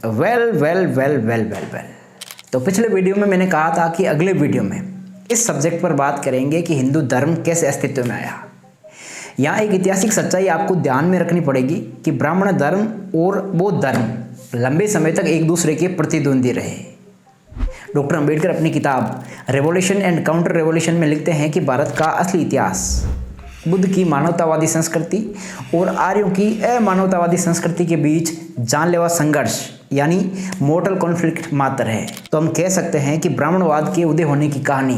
Well well well well well well तो पिछले video में मैंने कहा था कि अगले वीडियो में इस सब्जेक्ट पर बात करेंगे कि हिंदू धर्म कैसे अस्तित्व में आया। यहाँ एक ऐतिहासिक सच्चाई आपको ध्यान में रखनी पड़ेगी कि ब्राह्मण धर्म और बौद्ध धर्म लंबे समय तक एक दूसरे के प्रतिद्वंदी रहे। डॉक्टर अंबेडकर अपनी किताब रेवोल्यूशन एंड काउंटर रेवोल्यूशन में लिखते हैं कि भारत का असली इतिहास बुद्ध की मानवतावादी संस्कृति और आर्यों की अमानवतावादी संस्कृति के बीच जानलेवा संघर्ष यानी मोर्टल कॉन्फ्लिक्ट मात्र है। तो हम कह सकते हैं कि ब्राह्मणवाद के उदय होने की कहानी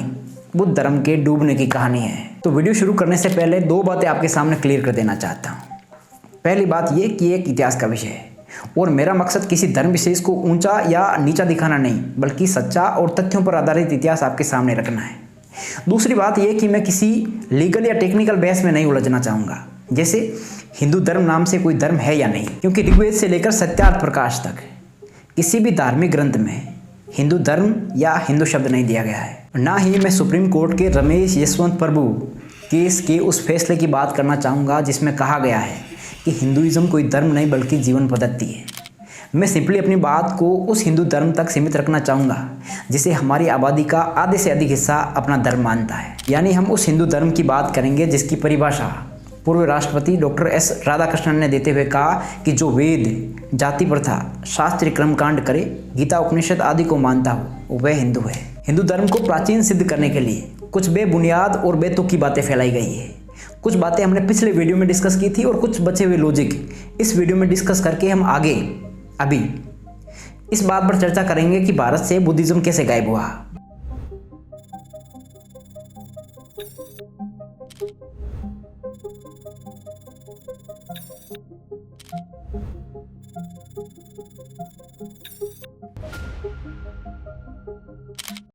बुद्ध धर्म के डूबने की कहानी है। तो वीडियो शुरू करने से पहले दो बातें आपके सामने क्लियर कर देना चाहता हूँ। पहली बात ये कि एक इतिहास का विषय है और मेरा मकसद किसी धर्म विशेष को ऊंचा या नीचा दिखाना नहीं, बल्कि सच्चा और तथ्यों पर आधारित इतिहास आपके सामने रखना है। दूसरी बात यह कि मैं किसी लीगल या टेक्निकल बहस में नहीं उलझना चाहूँगा, जैसे हिंदू धर्म नाम से कोई धर्म है या नहीं, क्योंकि ऋग्वेद से लेकर सत्यार्थ प्रकाश तक किसी भी धार्मिक ग्रंथ में हिंदू धर्म या हिंदू शब्द नहीं दिया गया है। ना ही मैं सुप्रीम कोर्ट के रमेश यशवंत प्रभु केस के उस फैसले की बात करना चाहूँगा जिसमें कहा गया है कि हिंदुइज्म कोई धर्म नहीं बल्कि जीवन पद्धति है। मैं सिंपली अपनी बात को उस हिंदू धर्म तक सीमित रखना चाहूँगा जिसे हमारी आबादी का आधे से अधिक हिस्सा अपना धर्म मानता है। यानी हम उस हिंदू धर्म की बात करेंगे जिसकी परिभाषा पूर्व राष्ट्रपति डॉक्टर एस राधाकृष्णन ने देते हुए कहा कि जो वेद, जाति प्रथा, शास्त्रीय कर्मकांड करे, गीता उपनिषद आदि को मानता हो वह हिंदू है। हिंदू धर्म को प्राचीन सिद्ध करने के लिए कुछ बेबुनियाद और बेतुकी बातें फैलाई गई है। कुछ बातें हमने पिछले वीडियो में डिस्कस की थी और कुछ बचे हुए लॉजिक इस वीडियो में डिस्कस करके हम आगे अभी इस बात पर चर्चा करेंगे कि भारत से बुद्धिज्म कैसे गायब हुआ।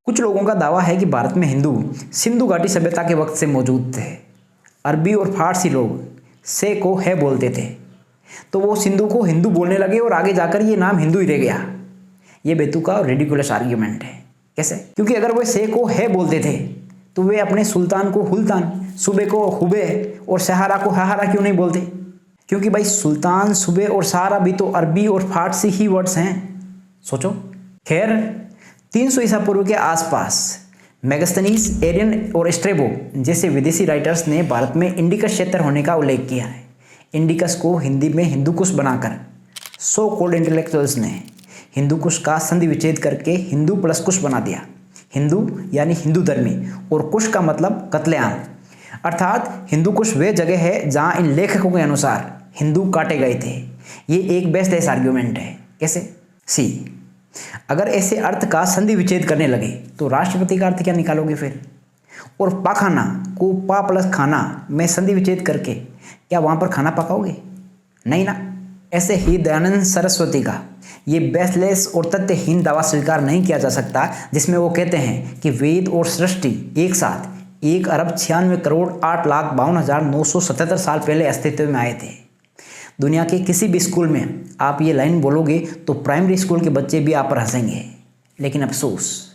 कुछ लोगों का दावा है कि भारत में हिंदू सिंधु घाटी सभ्यता के वक्त से मौजूद थे। अरबी और फारसी लोग से को है बोलते थे तो वो सिंधु को हिंदू बोलने लगे और आगे जाकर ये नाम हिंदू ही रह गया। ये बेतुका और रेडिकुलस आर्ग्यूमेंट है। कैसे? क्योंकि अगर वे से को है बोलते थे तो वे अपने सुल्तान को हुल्तान, सूबे को हुबे और सहारा को हाहारा क्यों नहीं बोलते? क्योंकि भाई सुल्तान, सूबे और सहारा भी तो अरबी और फारसी ही वर्ड्स हैं। सोचो। खैर 300 ईसा पूर्व के आसपास मेगास्थनीज, एरियन और स्ट्रेबो जैसे विदेशी राइटर्स ने भारत में इंडिकस क्षेत्र होने का उल्लेख किया है। इंडिकस को हिंदी में हिंदू कुश बनाकर सो कॉल्ड इंटेलेक्चुअल्स ने हिंदू कुश का संधि विच्छेद करके हिंदू प्लस कुश बना दिया। हिंदू यानी हिंदू धर्मी और कुश का मतलब कत्लेआम, अर्थात हिंदू कुश वे जगह है जहाँ इन लेखकों के अनुसार हिंदू काटे गए थे। ये एक बेस्टलेस आर्ग्यूमेंट है। कैसे? सी, अगर ऐसे अर्थ का संधि विच्छेद करने लगे तो राष्ट्रपति का अर्थ क्या निकालोगे फिर? और पाखाना को पा प्लस खाना में संधि विच्छेद करके क्या वहाँ पर खाना पकाओगे? नहीं ना। ऐसे ही दयानंद सरस्वती का ये बेसलेस और तथ्यहीन दावा स्वीकार नहीं किया जा सकता जिसमें वो कहते हैं कि वेद और सृष्टि एक साथ 1,96,08,52,977 साल पहले अस्तित्व में आए थे। दुनिया के किसी भी स्कूल में आप ये लाइन बोलोगे तो प्राइमरी स्कूल के बच्चे भी आप पर हंसेंगे। लेकिन अफसोस,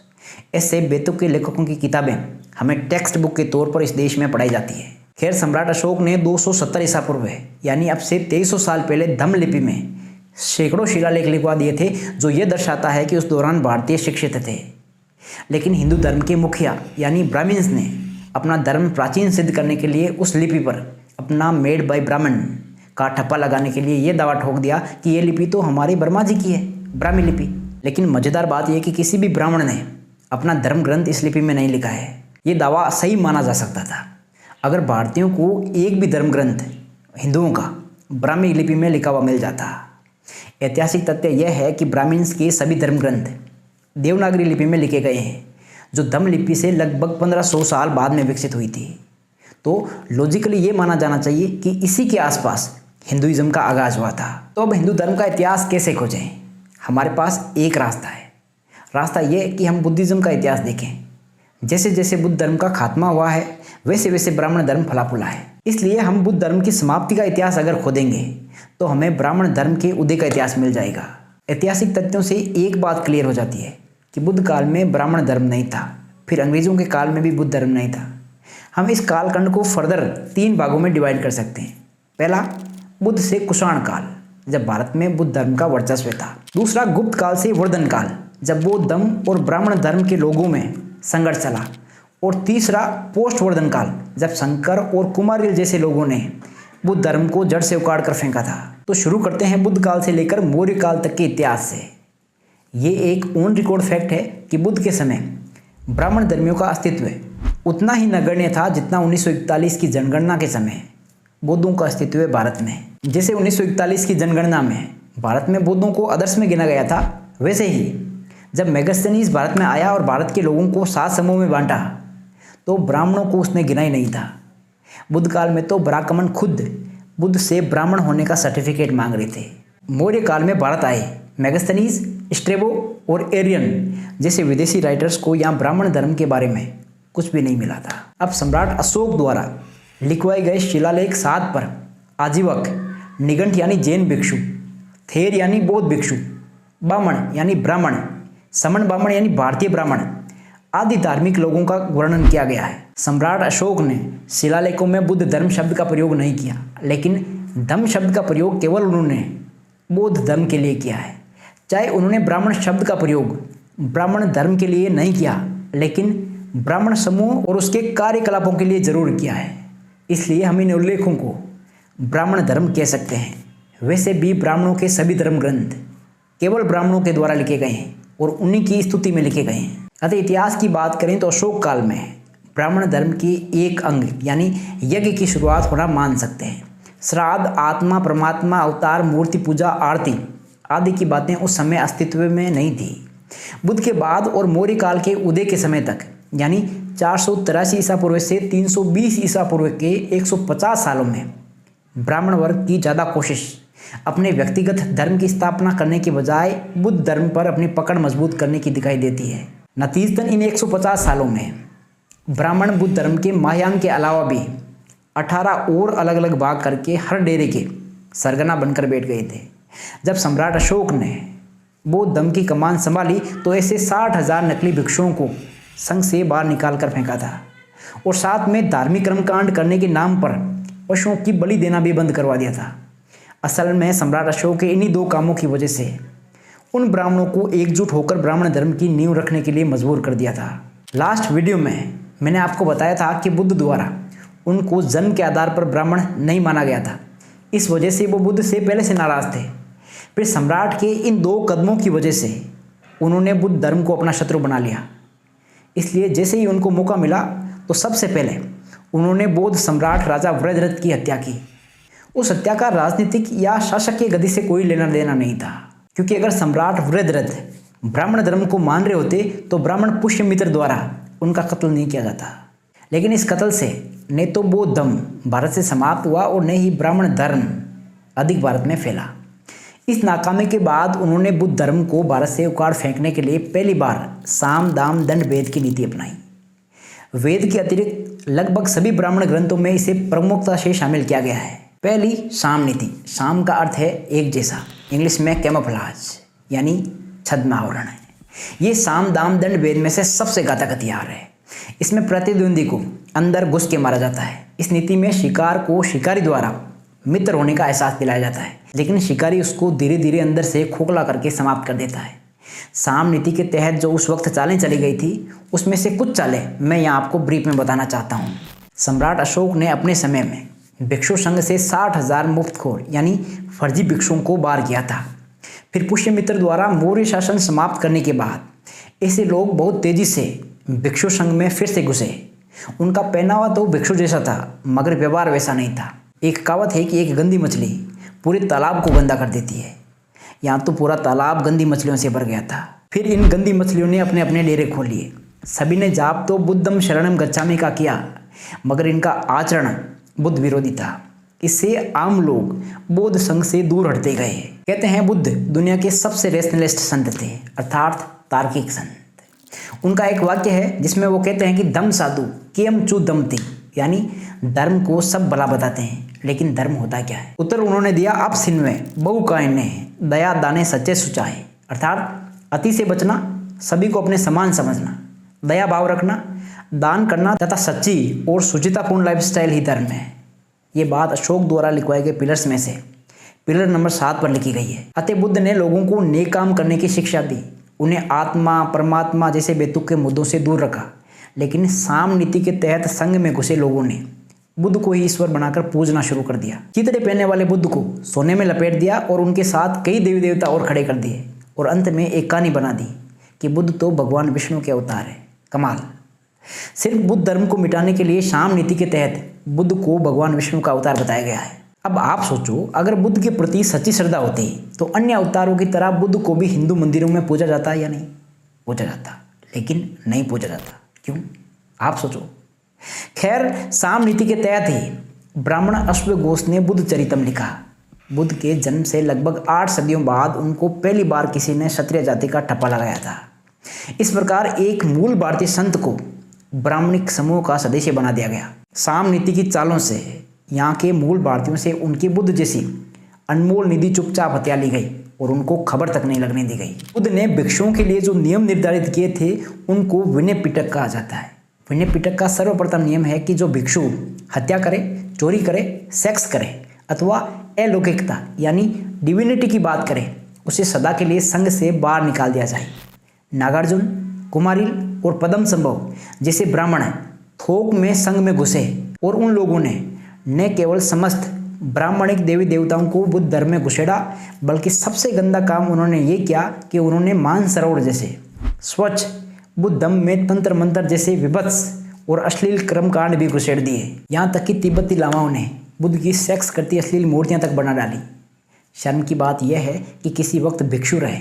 ऐसे बेतुके लेखकों की किताबें हमें टेक्स्ट बुक के तौर पर इस देश में पढ़ाई जाती है। खैर, सम्राट अशोक ने 270 ईसा पूर्व यानी अब से 2300 साल पहले धम्म लिपि में सैकड़ों शिलालेख लिखवा दिए थे, जो ये दर्शाता है कि उस दौरान भारतीय शिक्षित थे। लेकिन हिंदू धर्म के मुखिया यानी ब्राह्मण्स ने अपना धर्म प्राचीन सिद्ध करने के लिए उस लिपि पर अपना मेड बाय ब्राह्मण का ठप्पा लगाने के लिए ये दावा ठोक दिया कि ये लिपि तो हमारे वर्मा जी की है, ब्राह्मी लिपि। लेकिन मज़ेदार बात यह कि किसी भी ब्राह्मण ने अपना धर्म ग्रंथ इस लिपि में नहीं लिखा है। ये दावा सही माना जा सकता था अगर भारतीयों को एक भी धर्म ग्रंथ हिंदुओं का ब्राह्मी लिपि में लिखा हुआ मिल जाता। ऐतिहासिक तथ्य यह है कि ब्राह्मण्स के सभी धर्म ग्रंथ देवनागरी लिपि में लिखे गए हैं, जो धम्म लिपि से लगभग 1500 साल बाद में विकसित हुई थी। तो लॉजिकली ये माना जाना चाहिए कि इसी के आसपास हिंदुइज्म का आगाज हुआ था। तो अब हिंदू धर्म का इतिहास कैसे खोजें? हमारे पास एक रास्ता है। रास्ता यह कि हम बुद्धिज्म का इतिहास देखें। जैसे जैसे बुद्ध धर्म का खात्मा हुआ है वैसे वैसे ब्राह्मण धर्म फला फूला है। इसलिए हम बुद्ध धर्म की समाप्ति का इतिहास अगर खोदेंगे तो हमें ब्राह्मण धर्म के उदय का इतिहास मिल जाएगा। ऐतिहासिक तथ्यों से एक बात क्लियर हो जाती है कि बुद्ध काल में ब्राह्मण धर्म नहीं था, फिर अंग्रेजों के काल में भी बुद्ध धर्म नहीं था। हम इस कालखंड को फर्दर 3 भागों में डिवाइड कर सकते हैं। पहला, बुद्ध से कुषाण काल जब भारत में बुद्ध धर्म का वर्चस्व था। दूसरा, गुप्त काल से वर्धन काल, जब बौद्ध धर्म और ब्राह्मण धर्म के लोगों में संघर्ष चला। और तीसरा, पोस्ट वर्धन काल, जब शंकर और कुमारिल जैसे लोगों ने बुद्ध धर्म को जड़ से उखाड़ कर फेंका था। तो शुरू करते हैं बुद्ध काल से लेकर मौर्य काल तक के इतिहास से। ये एक ऑन रिकॉर्ड फैक्ट है कि बुद्ध के समय ब्राह्मण धर्मियों का अस्तित्व उतना ही नगण्य था जितना 1941 की जनगणना के समय बौद्धों का अस्तित्व है भारत में। जैसे 1941 की जनगणना में भारत में बौद्धों को आदर्श में गिना गया था, वैसे ही जब मेगास्थनीज भारत में आया और भारत के लोगों को 7 समूह में बांटा तो ब्राह्मणों को उसने गिना ही नहीं था। बुद्ध काल में तो ब्राह्मण खुद बुद्ध से ब्राह्मण होने का सर्टिफिकेट मांग रहे थे। मौर्य काल में भारत आए मेगास्थनीज, स्ट्रेबो और एरियन जैसे विदेशी राइटर्स को यहाँ ब्राह्मण धर्म के बारे में कुछ भी नहीं मिला था। अब सम्राट अशोक द्वारा लिखवाए गए शिलालेख 7 पर आजीवक, निघंट यानी जैन भिक्षु, थेर यानी बौद्ध भिक्षु, बामण यानी ब्राह्मण, समण बामण यानी भारतीय ब्राह्मण आदि धार्मिक लोगों का वर्णन किया गया है। सम्राट अशोक ने शिलालेखों में बुद्ध धर्म शब्द का प्रयोग नहीं किया, लेकिन धम्म शब्द का प्रयोग केवल उन्होंने बौद्ध धर्म के लिए किया है। चाहे उन्होंने ब्राह्मण शब्द का प्रयोग ब्राह्मण धर्म के लिए नहीं किया, लेकिन ब्राह्मण समूह और उसके कार्यकलापों के लिए जरूर किया है। इसलिए हम इन उल्लेखों को ब्राह्मण धर्म कह सकते हैं। वैसे भी ब्राह्मणों के सभी धर्म ग्रंथ केवल ब्राह्मणों के द्वारा लिखे गए हैं और उन्हीं की स्तुति में लिखे गए हैं। अतः इतिहास की बात करें तो अशोक काल में ब्राह्मण धर्म की एक अंग यानी यज्ञ की शुरुआत होना मान सकते हैं। श्राद्ध, आत्मा, परमात्मा, अवतार, मूर्ति पूजा, आरती आदि की बातें उस समय अस्तित्व में नहीं थी। बुद्ध के बाद और मौर्य काल के उदय के समय तक यानी 483 ईसा पूर्व से 320 ईसा पूर्व के 150 सालों में ब्राह्मण वर्ग की ज़्यादा कोशिश अपने व्यक्तिगत धर्म की स्थापना करने के बजाय बुद्ध धर्म पर अपनी पकड़ मजबूत करने की दिखाई देती है। नतीजतन इन 150 सालों में ब्राह्मण बुद्ध धर्म के महायान के अलावा भी 18 और अलग अलग भाग करके हर डेरे के सरगना बनकर बैठ गए थे। जब सम्राट अशोक ने बौद्ध धर्म की कमान संभाली तो ऐसे 60,000 नकली भिक्षुओं को संघ से बाहर निकाल कर फेंका था और साथ में धार्मिक कर्मकांड करने के नाम पर पशुओं की बलि देना भी बंद करवा दिया था। असल में सम्राट अशोक के इन्हीं 2 कामों की वजह से उन ब्राह्मणों को एकजुट होकर ब्राह्मण धर्म की नींव रखने के लिए मजबूर कर दिया था। लास्ट वीडियो में मैंने आपको बताया था कि बुद्ध द्वारा उनको जन्म के आधार पर ब्राह्मण नहीं माना गया था। इस वजह से वो बुद्ध से पहले से नाराज थे। फिर सम्राट के इन 2 कदमों की वजह से उन्होंने बुद्ध धर्म को अपना शत्रु बना लिया। इसलिए जैसे ही उनको मौका मिला तो सबसे पहले उन्होंने बौद्ध सम्राट राजा वज्ररथ की हत्या की। उस हत्या का राजनीतिक या शासक की गति से कोई लेना देना नहीं था, क्योंकि अगर सम्राट वज्ररथ ब्राह्मण धर्म को मान रहे होते तो ब्राह्मण पुष्यमित्र द्वारा उनका कत्ल नहीं किया जाता। लेकिन इस कत्ल से न तो बौद्ध धर्म भारत से समाप्त हुआ और न ही ब्राह्मण धर्म अधिक भारत में फैला। इस नाकामी के बाद उन्होंने बुद्ध धर्म को भारत से उखाड़ फेंकने के लिए पहली बार साम दाम दंड भेद की नीति अपनाई। वेद के अतिरिक्त लगभग सभी ब्राह्मण ग्रंथों में इसे प्रमुखता से शामिल किया गया है। पहली साम नीति। साम का अर्थ है एक जैसा, इंग्लिश में कैमोफ्लेज यानी छद्म आवरण है। ये साम दाम दंड भेद में से सबसे घातक हथियार है। इसमें प्रतिद्वंदी को अंदर घुस के मारा जाता है। इस नीति में शिकार को शिकारी द्वारा मित्र होने का एहसास दिलाया जाता है, लेकिन शिकारी उसको धीरे धीरे अंदर से खोखला करके समाप्त कर देता है। साम नीति के तहत जो उस वक्त चालें चली गई थी, उसमें से कुछ चालें मैं यहाँ आपको ब्रीफ में बताना चाहता हूँ। सम्राट अशोक ने अपने समय में भिक्षु संघ से 60,000 मुफ्तखोर यानी फर्जी भिक्षुओं को बाहर किया था। फिर पुष्यमित्र द्वारा मौर्य शासन समाप्त करने के बाद ऐसे लोग बहुत तेजी से भिक्षु संघ में फिर से घुसे। उनका पहनावा तो भिक्षु जैसा था, मगर व्यवहार वैसा नहीं था। एक कहावत है कि एक गंदी मछली पूरे तालाब को गंदा कर देती है। यहाँ तो पूरा तालाब गंदी मछलियों से भर गया था। फिर इन गंदी मछलियों ने अपने अपने डेरे खोल लिए। सभी ने जाप तो बुद्धम शरणम गच्छामि का किया, मगर इनका आचरण बुद्ध विरोधी था। इससे आम लोग बौद्ध संघ से दूर हटते गए। कहते हैं बुद्ध दुनिया के सबसे रेशनलिस्ट संत थे, अर्थात तार्किक संत। उनका एक वाक्य है जिसमें वो कहते हैं कि धम्म साधु कियम चू दमति, यानी धर्म को सब भला बताते हैं, लेकिन धर्म होता क्या है। उत्तर उन्होंने दिया आप सिन्वे बहु कायने दया दाने सच्चे सुचाए, अर्थात अति से बचना, सभी को अपने समान समझना, दया भाव रखना, दान करना तथा सच्ची और सुचितापूर्ण लाइफस्टाइल ही धर्म है। ये बात अशोक द्वारा लिखवाए गए पिलर्स में से पिलर नंबर 7 पर लिखी गई है। अतः बुद्ध ने लोगों को नेक काम करने की शिक्षा दी, उन्हें आत्मा परमात्मा जैसे बेतुक के मुद्दों से दूर रखा। लेकिन साम नीति के तहत संघ में घुसे लोगों ने बुद्ध को ही ईश्वर बनाकर पूजना शुरू कर दिया। चितड़े पहनने वाले बुद्ध को सोने में लपेट दिया और उनके साथ कई देवी देवता और खड़े कर दिए और अंत में एक कहानी बना दी कि बुद्ध तो भगवान विष्णु के अवतार है। कमाल। सिर्फ बुद्ध धर्म को मिटाने के लिए साम नीति के तहत बुद्ध को भगवान विष्णु का अवतार बताया गया है। अब आप सोचो, अगर बुद्ध के प्रति सच्ची श्रद्धा होती तो अन्य अवतारों की तरह बुद्ध को भी हिंदू मंदिरों में पूजा जाता या नहीं पूजा जाता? लेकिन नहीं पूजा जाता। क्यों? आप सोचो। खैर, साम नीति के तहत ही ब्राह्मण अश्वघोष ने बुद्ध चरितम लिखा। बुद्ध के जन्म से लगभग 8 सदियों बाद उनको पहली बार किसी ने क्षत्रिय जाति का ठप्पा लगाया था। इस प्रकार एक मूल भारतीय संत को ब्राह्मणिक समूह का सदस्य बना दिया गया। साम नीति की चालों से यहाँ के मूल भारतीयों से उनकी बुद्ध जैसी अनमोल निधि चुपचाप हत्या ली गई और उनको खबर तक नहीं लगने दी गई। बुद्ध ने भिक्षुओं के लिए जो नियम निर्धारित किए थे उनको विनय पिटक कहा जाता है। विनय पिटक का सर्वप्रथम नियम है कि जो भिक्षु हत्या करे, चोरी करे, सेक्स करे अथवा अलौकिकता यानी डिविनिटी की बात करे, उसे सदा के लिए संघ से बाहर निकाल दिया जाए। नागार्जुन, कुमारिल और पद्म संभव जैसे ब्राह्मण थोक में संघ में घुसे और उन लोगों ने न केवल समस्त ब्राह्मणिक देवी देवताओं को बुद्ध धर्म में घुसेड़ा, बल्कि सबसे गंदा काम उन्होंने ये किया कि उन्होंने मानसरोवर जैसे स्वच्छ बुद्ध धर्म में तंत्र मंत्र जैसे विभत्स और अश्लील कर्मकांड भी घुसेड़ दिए। यहाँ तक कि तिब्बती लामाओं ने बुद्ध की सेक्स करती अश्लील मूर्तियाँ तक बना डाली। शर्म की बात यह है कि किसी वक्त भिक्षु रहे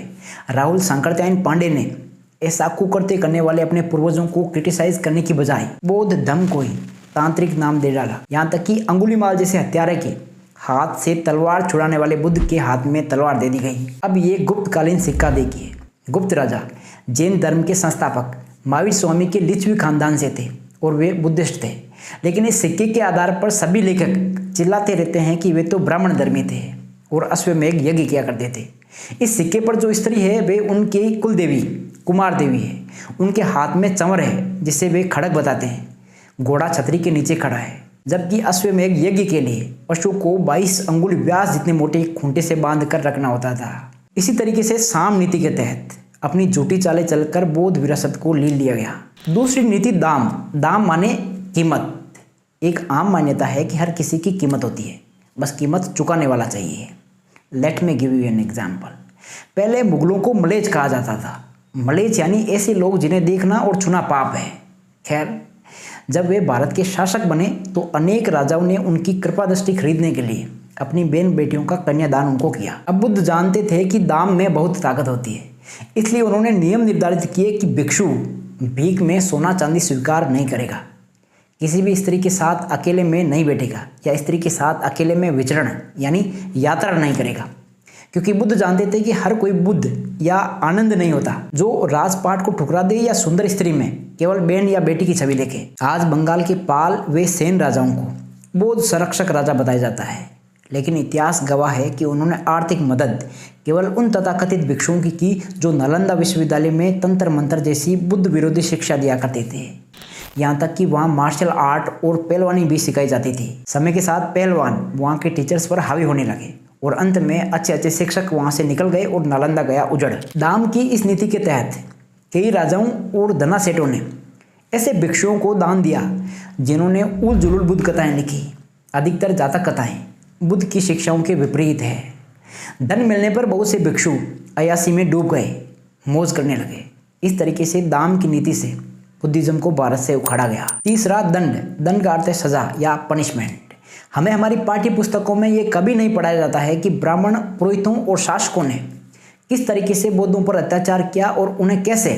राहुल सांकरत्यायन पांडे ने ऐसा कुकृत्य करने वाले अपने पूर्वजों को क्रिटिसाइज करने की बजाय बौद्ध धर्म को ही तांत्रिक नाम दे डाला। यहाँ तक कि अंगुलीमाल जैसे हत्यारे के हाथ से तलवार छुड़ाने वाले बुद्ध के हाथ में तलवार दे दी गई। अब ये गुप्तकालीन सिक्का देखिए। गुप्त राजा जैन धर्म के संस्थापक महावीर स्वामी के लिच्छवी खानदान से थे और वे बुद्धिस्ट थे। लेकिन इस सिक्के के आधार पर सभी लेखक चिल्लाते रहते हैं कि वे तो ब्राह्मण धर्मी थे और अश्वमेघ यज्ञ किया करते थे। इस सिक्के पर जो स्त्री है वे उनकी कुल देवी कुमार देवी है। उनके हाथ में चंवर है जिसे वे खड़ग बताते हैं। घोड़ा छतरी के नीचे खड़ा है, जबकि अश्वमेघ यज्ञ के लिए पशु को 22 अंगुल व्यास जितने मोटे खूंटे से बांध कर रखना होता था। इसी तरीके से साम नीति के तहत अपनी झूठी चालें चलकर बौद्ध विरासत को लीन लिया गया। दूसरी नीति दाम। दाम माने कीमत। एक आम मान्यता है कि हर किसी की कीमत होती है, बस कीमत चुकाने वाला चाहिए। Let me give you an example. पहले मुगलों को मलेच कहा जाता था। मलेच यानी ऐसे लोग जिन्हें देखना और छूना पाप है। खैर, जब वे भारत के शासक बने तो अनेक राजाओं ने उनकी कृपा दृष्टि खरीदने के लिए अपनी बहन बेटियों का कन्यादान उनको किया। अब बुद्ध जानते थे कि दाम में बहुत ताकत होती है, इसलिए उन्होंने नियम निर्धारित किए कि भिक्षु भीख में सोना चांदी स्वीकार नहीं करेगा, किसी भी स्त्री के साथ अकेले में नहीं बैठेगा या स्त्री के साथ अकेले में विचरण यानी यात्रा नहीं करेगा, क्योंकि बुद्ध जानते थे कि हर कोई बुद्ध या आनंद नहीं होता जो राजपाट को ठुकरा दे या सुंदर स्त्री में केवल बहन या बेटी की छवि देखे। आज बंगाल के पाल व सेन राजाओं को बौद्ध संरक्षक राजा बताया जाता है, लेकिन इतिहास गवाह है कि उन्होंने आर्थिक मदद केवल उन तथाकथित भिक्षुओं की जो नालंदा विश्वविद्यालय में तंत्र मंत्र जैसी बुद्ध विरोधी शिक्षा दिया करते थे। यहाँ तक कि वहाँ मार्शल आर्ट और पहलवानी भी सिखाई जाती थी। समय के साथ पहलवान वहाँ के टीचर्स पर हावी होने लगे और अंत में अच्छे अच्छे शिक्षक वहाँ से निकल गए और नालंदा गया उजड़। दाम की इस नीति के तहत कई राजाओं और धना सेठों ने ऐसे भिक्षुओं को दान दिया जिन्होंने उल जुलूल बुद्ध कथाएं लिखी। अधिकतर जातक कथाएं बुद्ध की शिक्षाओं के विपरीत है। धन मिलने पर बहुत से भिक्षु अयासी में डूब गए, मौज करने लगे। इस तरीके से दाम की नीति से बुद्धिज्म को भारत से उखाड़ा गया। तीसरा, दंड। दंड का अर्थ है सजा या पनिशमेंट। हमें हमारी पाठ्य पुस्तकों में ये कभी नहीं पढ़ाया जाता है कि ब्राह्मण पुरोहितों और शासकों ने किस तरीके से बौद्धों पर अत्याचार किया और उन्हें कैसे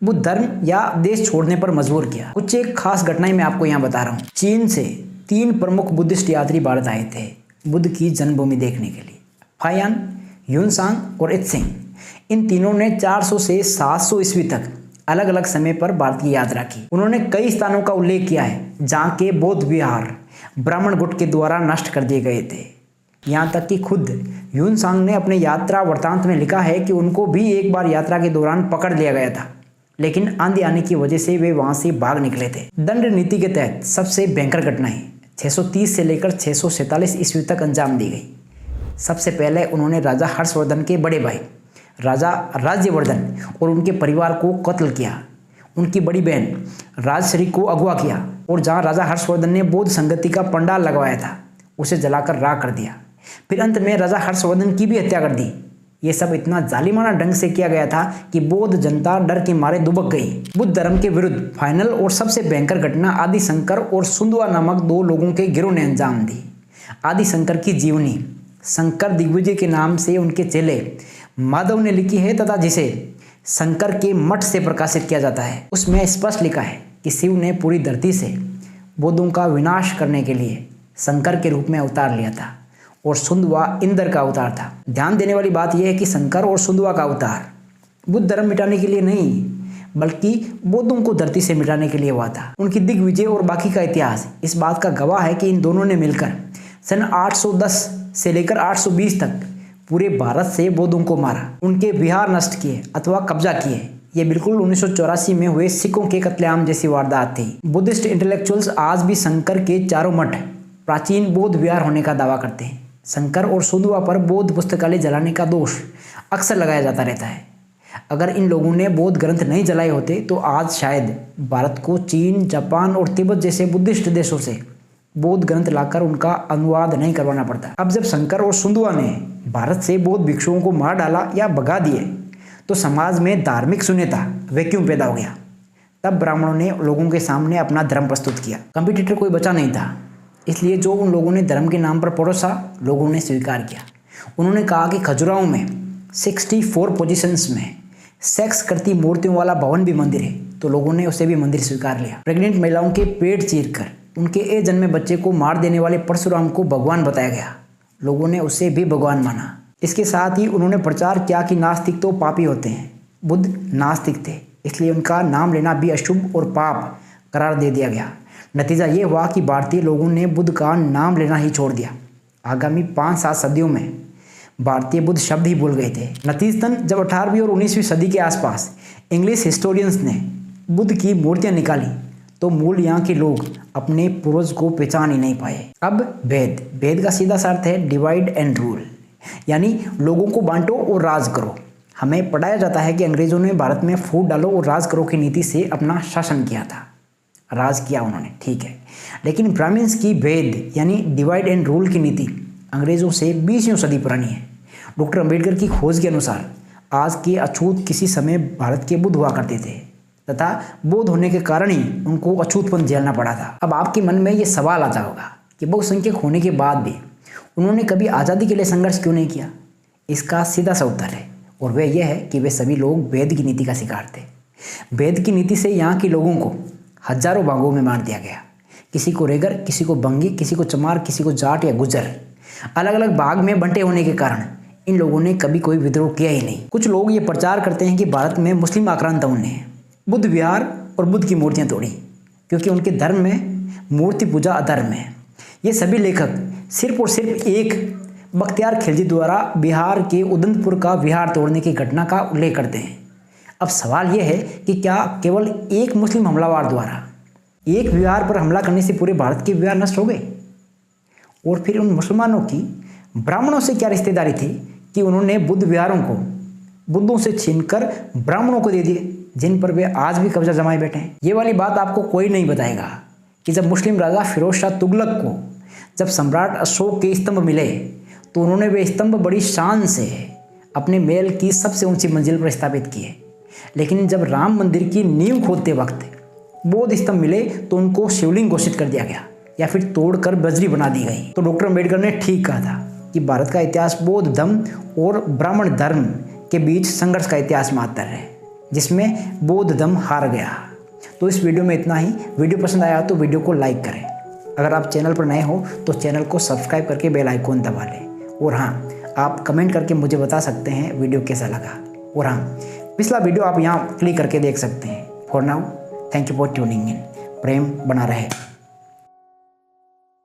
बुद्ध धर्म या देश छोड़ने पर मजबूर किया। कुछ एक खास घटनाएं मैं आपको यहाँ बता रहा हूँ। चीन से 3 प्रमुख बुद्धिस्ट यात्री भारत आए थे बुद्ध की जन्मभूमि देखने के लिए, फायान, ह्यूनसांग और इत्सिंग। इन तीनों ने 400 से 700 ईस्वी तक अलग अलग समय पर भारत की यात्रा की। उन्होंने कई स्थानों का उल्लेख किया है जहाँ के बौद्ध विहार ब्राह्मण गुट के द्वारा नष्ट कर दिए गए थे। यहाँ तक कि खुद ह्यूनसांग ने अपने यात्रा वृत्तांत में लिखा है कि उनको भी एक बार यात्रा के दौरान पकड़ लिया गया था, लेकिन आंधी आने की वजह से वे वहाँ से भाग निकले थे। दंड नीति के तहत सबसे भयंकर घटनाएं 630 से लेकर 647 ईस्वी तक अंजाम दी गई। सबसे पहले उन्होंने राजा हर्षवर्धन के बड़े भाई राजा राज्यवर्धन और उनके परिवार को कत्ल किया, उनकी बड़ी बहन राजश्री को अगवा किया और जहाँ राजा हर्षवर्धन ने बौद्ध संगति का पंडाल लगवाया था उसे जलाकर राख कर दिया। फिर अंत में राजा हर्षवर्धन की भी हत्या कर दी। ये सब इतना जालिमाना ढंग से किया गया था कि बौद्ध जनता डर के मारे दुबक गई। बुद्ध धर्म के विरुद्ध फाइनल और सबसे भयंकर घटना आदि शंकर और सुंदवा नामक दो लोगों के गिरोह ने अंजाम दी। आदि शंकर की जीवनी शंकर दिग्विजय के नाम से उनके चेले माधव ने लिखी है तथा जिसे शंकर के मठ से प्रकाशित किया जाता है। उसमें स्पष्ट लिखा है कि शिव ने पूरी धरती से बौद्धों का विनाश करने के लिए शंकर के रूप में अवतार लिया था और सुंदवा इंद्र का अवतार था। ध्यान देने वाली बात यह है कि शंकर और सुंदवा का अवतार बुद्ध धर्म मिटाने के लिए नहीं बल्कि बौद्धों को धरती से मिटाने के लिए हुआ था। उनकी दिग्विजय और बाकी का इतिहास इस बात का गवाह है कि इन दोनों ने मिलकर सन 810 से लेकर 820 तक पूरे भारत से बौद्धों को मारा, उनके विहार नष्ट किए अथवा कब्जा किए। ये बिल्कुल 1984 में हुए सिखों के कत्लेआम जैसी वारदात थी। बुद्धिस्ट इंटेलेक्चुअल्स आज भी शंकर के चारों मठ प्राचीन बौद्ध विहार होने का दावा करते हैं। शंकर और सुंदवा पर बौद्ध पुस्तकालय जलाने का दोष अक्सर लगाया जाता रहता है। अगर इन लोगों ने बौद्ध ग्रंथ नहीं जलाए होते तो आज शायद भारत को चीन, जापान और तिब्बत जैसे बुद्धिस्ट देशों से बौद्ध ग्रंथ लाकर उनका अनुवाद नहीं करवाना पड़ता। अब जब शंकर और सुंदवा ने भारत से बौद्ध भिक्षुओं को मार डाला या भगा दिए तो समाज में धार्मिक शून्यता वैक्यूम पैदा हो गया। तब ब्राह्मणों ने लोगों के सामने अपना धर्म प्रस्तुत किया। कंपटीटर कोई बचा नहीं था, इसलिए जो उन लोगों ने धर्म के नाम पर परोसा लोगों ने स्वीकार किया। उन्होंने कहा कि खजुराहो में 64 पोजीशंस में सेक्स करती मूर्तियों वाला भवन भी मंदिर है, तो लोगों ने उसे भी मंदिर स्वीकार लिया। प्रेग्नेंट महिलाओं के पेट चीरकर उनके जन्मे बच्चे को मार देने वाले परशुराम को भगवान बताया गया, लोगों ने उसे भी भगवान माना। इसके साथ ही उन्होंने प्रचार किया कि नास्तिक तो पापी होते हैं। बुद्ध नास्तिक थे, इसलिए उनका नाम लेना भी अशुभ और पाप करार दे दिया गया। नतीजा ये हुआ कि भारतीय लोगों ने बुद्ध का नाम लेना ही छोड़ दिया। आगामी 5-7 सदियों में भारतीय बुद्ध शब्द ही भूल गए थे। नतीजतन जब 18वीं और 19वीं सदी के आसपास इंग्लिश हिस्टोरियंस ने बुद्ध की मूर्तियां निकाली तो मूल यहाँ के लोग अपने पूर्वज को पहचान ही नहीं पाए। अब भेद का सीधा सा अर्थ है डिवाइड एंड रूल, यानी लोगों को बांटो और राज करो। हमें पढ़ाया जाता है कि अंग्रेजों ने भारत में फूट डालो और राज करो की नीति से अपना शासन किया था, राज किया उन्होंने, ठीक है। लेकिन ब्राह्मण्स की भेद यानी डिवाइड एंड रूल की नीति अंग्रेजों से 20वीं सदी पुरानी है। डॉक्टर अंबेडकर की खोज के अनुसार आज के अछूत किसी समय भारत के बुद्ध हुआ करते थे तथा बौद्ध होने के कारण ही उनको अछूतपन झेलना पड़ा था। अब आपके मन में ये सवाल आता होगा कि बहुसंख्यक होने के बाद भी उन्होंने कभी आज़ादी के लिए संघर्ष क्यों नहीं किया। इसका सीधा सा उत्तर है और वह यह है कि वे सभी लोग भेद की नीति का शिकार थे। भेद की नीति से यहाँ के लोगों को हजारों भागों में बांट दिया गया। किसी को रेगर, किसी को बंगी, किसी को चमार, किसी को जाट या गुजर। अलग अलग भाग में बंटे होने के कारण इन लोगों ने कभी कोई विद्रोह किया ही नहीं। कुछ लोग ये प्रचार करते हैं कि भारत में मुस्लिम आक्रांताओं ने बुद्ध विहार और बुद्ध की मूर्तियां तोड़ी क्योंकि उनके धर्म में मूर्ति पूजा अधर्म है। ये सभी लेखक सिर्फ और सिर्फ एक बख्तियार खिलजी द्वारा बिहार के उदंतपुर का विहार तोड़ने की घटना का उल्लेख करते हैं। अब सवाल यह है कि क्या केवल एक मुस्लिम हमलावर द्वारा एक विहार पर हमला करने से पूरे भारत के विहार नष्ट हो गए? और फिर उन मुसलमानों की ब्राह्मणों से क्या रिश्तेदारी थी कि उन्होंने बुद्ध विहारों को बुद्धों से छीनकर ब्राह्मणों को दे दिए, जिन पर वे आज भी कब्जा जमाए बैठे हैं। ये वाली बात आपको कोई नहीं बताएगा कि जब मुस्लिम राजा फिरोज शाह तुगलक को जब सम्राट अशोक के स्तंभ मिले तो उन्होंने वे स्तंभ बड़ी शान से अपने महल की सबसे ऊंची मंजिल पर स्थापित किए। लेकिन जब राम मंदिर की नींव खोदते वक्त बौद्ध स्तंभ मिले तो उनको शिवलिंग घोषित कर दिया गया या फिर तोड़कर बजरी बना दी गई। तो डॉक्टर अंबेडकर ने ठीक कहा था कि भारत का इतिहास बौद्ध धर्म और ब्राह्मण धर्म के बीच संघर्ष का इतिहास मात्र है, जिसमें बौद्ध धर्म हार गया। तो इस वीडियो में इतना ही। वीडियो पसंद आया तो वीडियो को लाइक करें। अगर आप चैनल पर नए हो तो चैनल को सब्सक्राइब करके बेल आइकॉन दबा लें। और हाँ, आप कमेंट करके मुझे बता सकते हैं वीडियो कैसा लगा। और हाँ, पिछला वीडियो आप यहाँ क्लिक करके देख सकते हैं। For now, thank you for tuning in. प्रेम बना रहे।